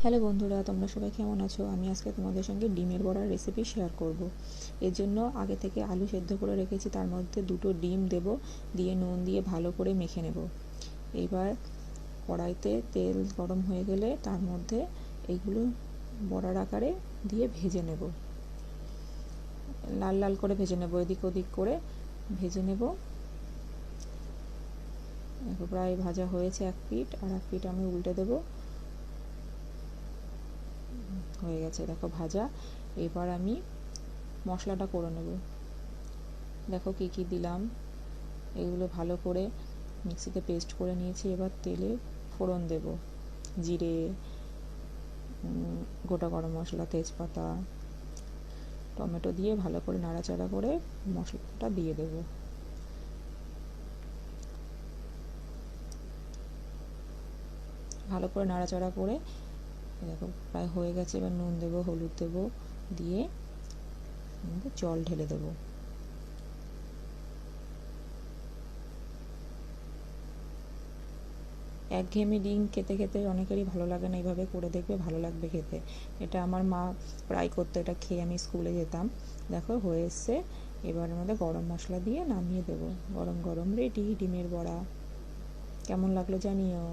Hello বন্ধুরা, তোমরা সবাই কেমন আছো? আমি আজকে তোমাদের সঙ্গে ডিমের বড়ার রেসিপি শেয়ার করব। এর জন্য আগে থেকে আলু সেদ্ধ করে রেখেছি, তার মধ্যে 2টো ডিম দেব, দিয়ে নুন দিয়ে ভালো করে মেখে নেব। এবার কড়াইতে তেল গরম হয়ে গেলে তার মধ্যে এইগুলো বড়ার আকারে দিয়ে ভেজে নেব, লাল লাল করে ভেজে নেব, এদিক ওদিক করে ভেজে নেব। প্রায় ভাজা হয়েছে এক পিঠ, আর এক পিঠ আমি উল্টে দেবো। হয়ে গেছে দেখো ভাজা। এবার আমি মশলাটা করে নেব। দেখো কি কি দিলাম, এগুলো ভালো করে মিক্সিতে পেস্ট করে নিয়েছি। এবার তেলে ফোড়ন দেব, জিরে, গোটা গরম মশলা, তেজপাতা, টমেটো দিয়ে ভালো করে নাড়াচাড়া করে মশলাটা দিয়ে দেব। ভালো করে নাড়াচাড়া করে দেখো প্রায় হয়ে গেছে। এবার নুন দেবো, হলুদ দেবো, দিয়ে জল ঢেলে দেবো। একঘেয়েমি ডিম খেতে খেতে অনেকেরই ভালো লাগে না, এইভাবে করে দেখবে, ভালো লাগবে খেতে। এটা আমার মা প্রায় করতো, এটা খেয়ে আমি স্কুলে যেতাম। দেখো হয়ে এসছে। এবার এর মধ্যে গরম মশলা দিয়ে নামিয়ে দেবো। গরম গরম রেডি ডিমের বড়া। কেমন লাগলো জানিও।